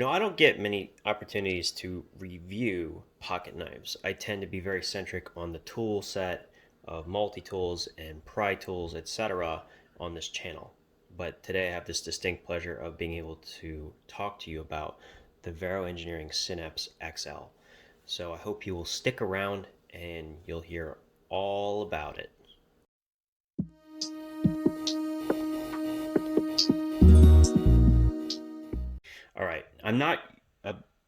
I don't get many opportunities to review pocket knives. I tend to be very centric on the tool set of multi-tools and pry tools, etc. on this channel. But today I have this distinct pleasure of being able to talk to you about the Vero Engineering Synapse XL. So I hope you will stick around and you'll hear all about it. All right. I'm not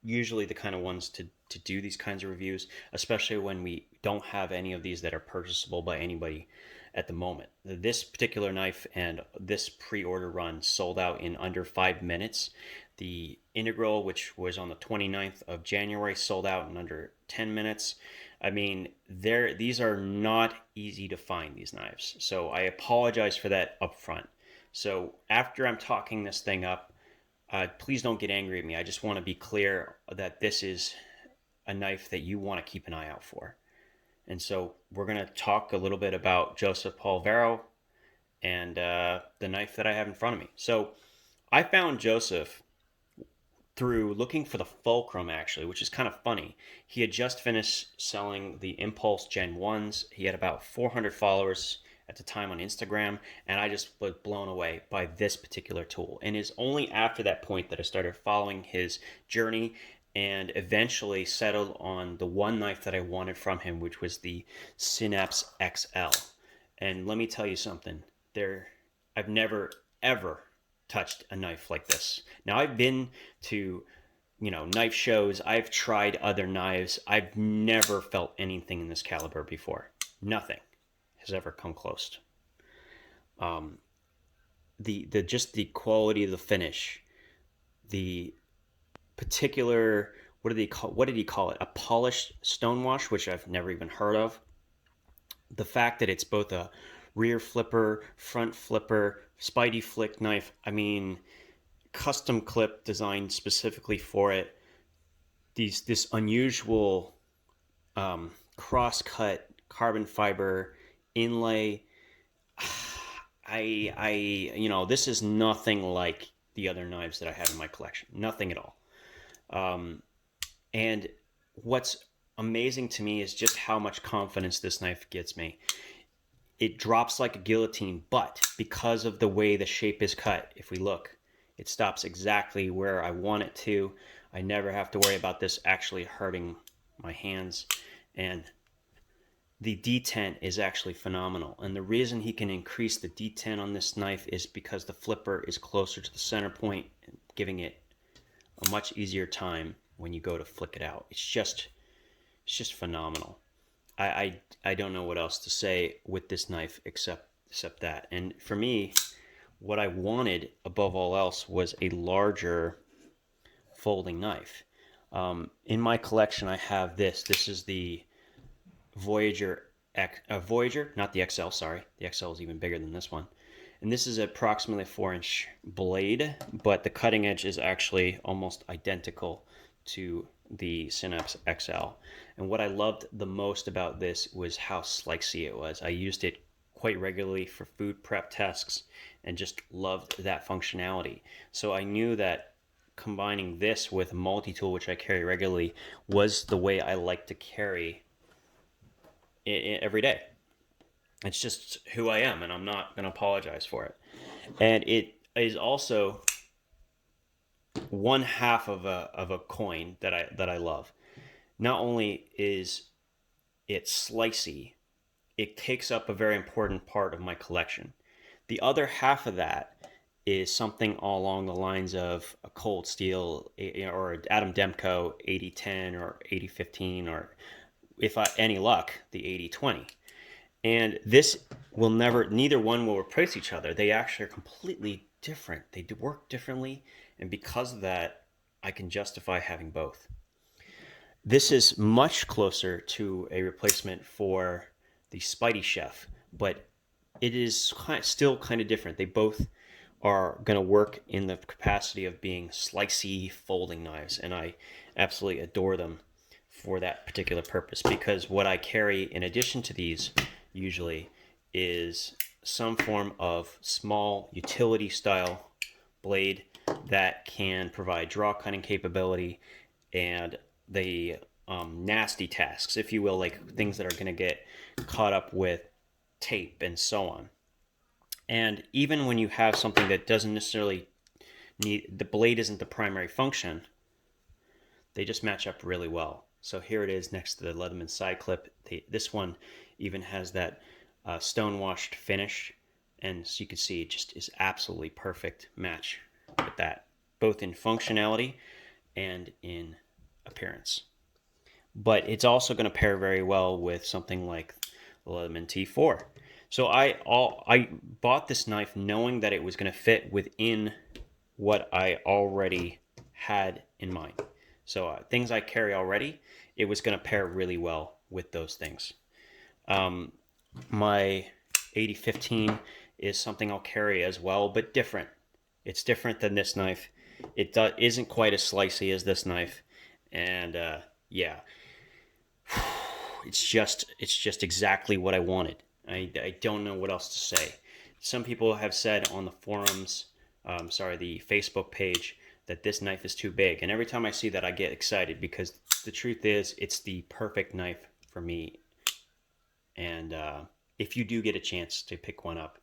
usually the kind of ones to do these kinds of reviews, especially when we don't have any of these that are purchasable by anybody at the moment. This particular knife and this pre-order run sold out in under 5 minutes. The Integral, which was on the 29th of January, sold out in under 10 minutes. I mean, these are not easy to find, these knives. So I apologize for that up front. So after I'm talking this thing up, please don't get angry at me. I just want to be clear that this is a knife that you want to keep an eye out for. And so we're going to talk a little bit about Joseph Paul Vero and the knife that I have in front of me. So I found Joseph through looking for the Fulcrum, actually, which is kind of funny. He had just finished selling the Impulse Gen 1s. He had about 400 followers at the time on Instagram, and I just was blown away by this particular tool. And it's only after that point that I started following his journey and eventually settled on the one knife that I wanted from him, which was the Synapse XL. And let me tell you something, I've never ever touched a knife like this. Now I've been to knife shows, I've tried other knives, I've never felt anything in this caliber before. Nothing has ever come close. The just the quality of the finish, the particular, what did he call it? A polished stonewash, which I've never even heard of. The fact that it's both a rear flipper, front flipper, Spidey flick knife. I mean, custom clip designed specifically for it. This unusual cross-cut carbon fiber inlay. This is nothing like the other knives that I have in my collection. Nothing at all. And what's amazing to me is just how much confidence this knife gives me. It drops like a guillotine, but because of the way the shape is cut, if we look, it stops exactly where I want it to. I never have to worry about this actually hurting my hands. And the detent is actually phenomenal. And the reason he can increase the detent on this knife is because the flipper is closer to the center point, giving it a much easier time when you go to flick it out. It's just phenomenal. I don't know what else to say with this knife except that. And for me, what I wanted above all else was a larger folding knife. In my collection, I have this. This is the Voyager, not the XL, sorry. The XL is even bigger than this one. And this is approximately a 4-inch blade, but the cutting edge is actually almost identical to the Synapse XL. And what I loved the most about this was how slicey it was. I used it quite regularly for food prep tasks and just loved that functionality. So I knew that combining this with a multi-tool, which I carry regularly, was the way I like to carry every day. It's just who I am, and I'm not going to apologize for it. And it is also one half of a coin that I love. Not only is it slicey, it takes up a very important part of my collection. The other half of that is something along the lines of a Cold Steel or Adam Demko 8010 or 8015, or if any luck, the 8020. And this will neither one will replace each other. They actually are completely different. They do work differently. And because of that, I can justify having both. This is much closer to a replacement for the Spidey Chef, but it is still kind of different. They both are going to work in the capacity of being slicey folding knives, and I absolutely adore them for that particular purpose, because what I carry in addition to these usually is some form of small utility style blade that can provide draw cutting capability and the nasty tasks, if you will, like things that are going to get caught up with tape and so on. And even when you have something that doesn't necessarily need, the blade isn't the primary function, they just match up really well. So here it is next to the Leatherman side clip. This one even has that stone washed finish, and so you can see it just is absolutely perfect match with that, both in functionality and in appearance. But it's also going to pair very well with something like the Leatherman T4. So I bought this knife knowing that it was going to fit within what I already had in mind. So things I carry already, it was going to pair really well with those things. My 8015 is something I'll carry as well, but different. It's different than this knife. It isn't quite as slicey as this knife, and yeah, it's just exactly what I wanted. I don't know what else to say. Some people have said on the forums, the Facebook page, that this knife is too big. And every time I see that, I get excited because the truth is, it's the perfect knife for me. And if you do get a chance to pick one up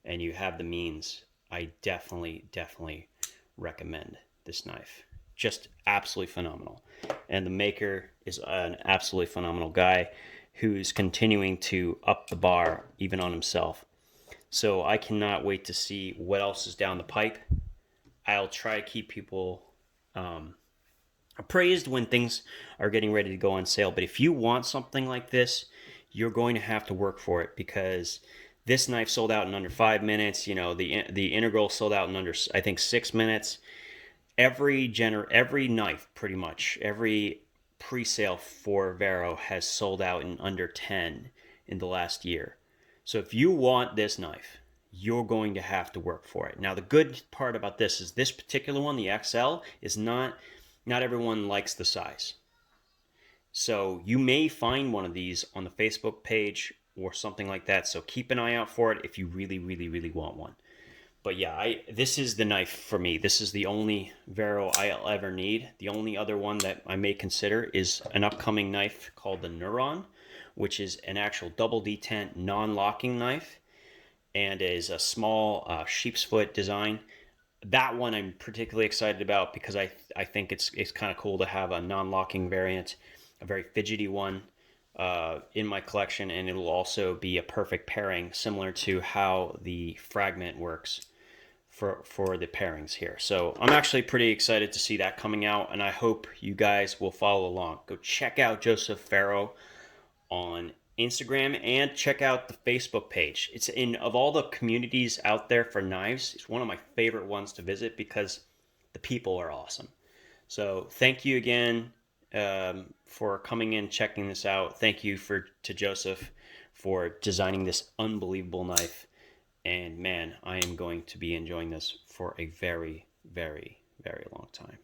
and you have the means, I definitely recommend this knife. Just absolutely phenomenal. And the maker is an absolutely phenomenal guy who's continuing to up the bar even on himself. So I cannot wait to see what else is down the pipe. I'll try to keep people appraised when things are getting ready to go on sale. But if you want something like this, you're going to have to work for it, because this knife sold out in under 5 minutes. You know, the Integral sold out in under, I think, 6 minutes. Every knife, pretty much every pre-sale for Vero has sold out in under 10 in the last year. So if you want this knife, you're going to have to work for it. Now, the good part about this is this particular one, the XL, is not everyone likes the size. So you may find one of these on the Facebook page or something like that. So keep an eye out for it if you really want one. But yeah, this is the knife for me. This is the only Vero I'll ever need. The only other one that I may consider is an upcoming knife called the Neuron, which is an actual double detent non-locking knife and is a small sheep's foot design. That one I'm particularly excited about because I think it's kind of cool to have a non-locking variant, a very fidgety one in my collection, and it'll also be a perfect pairing, similar to how the Fragment works for the pairings here. So I'm actually pretty excited to see that coming out, and I hope you guys will follow along. Go check out Joseph Vero on Instagram and check out the Facebook page. It's of all the communities out there for knives, it's one of my favorite ones to visit because the people are awesome. So thank you again for coming in, checking this out. Thank you to Joseph for designing this unbelievable knife. And man, I am going to be enjoying this for a very long time.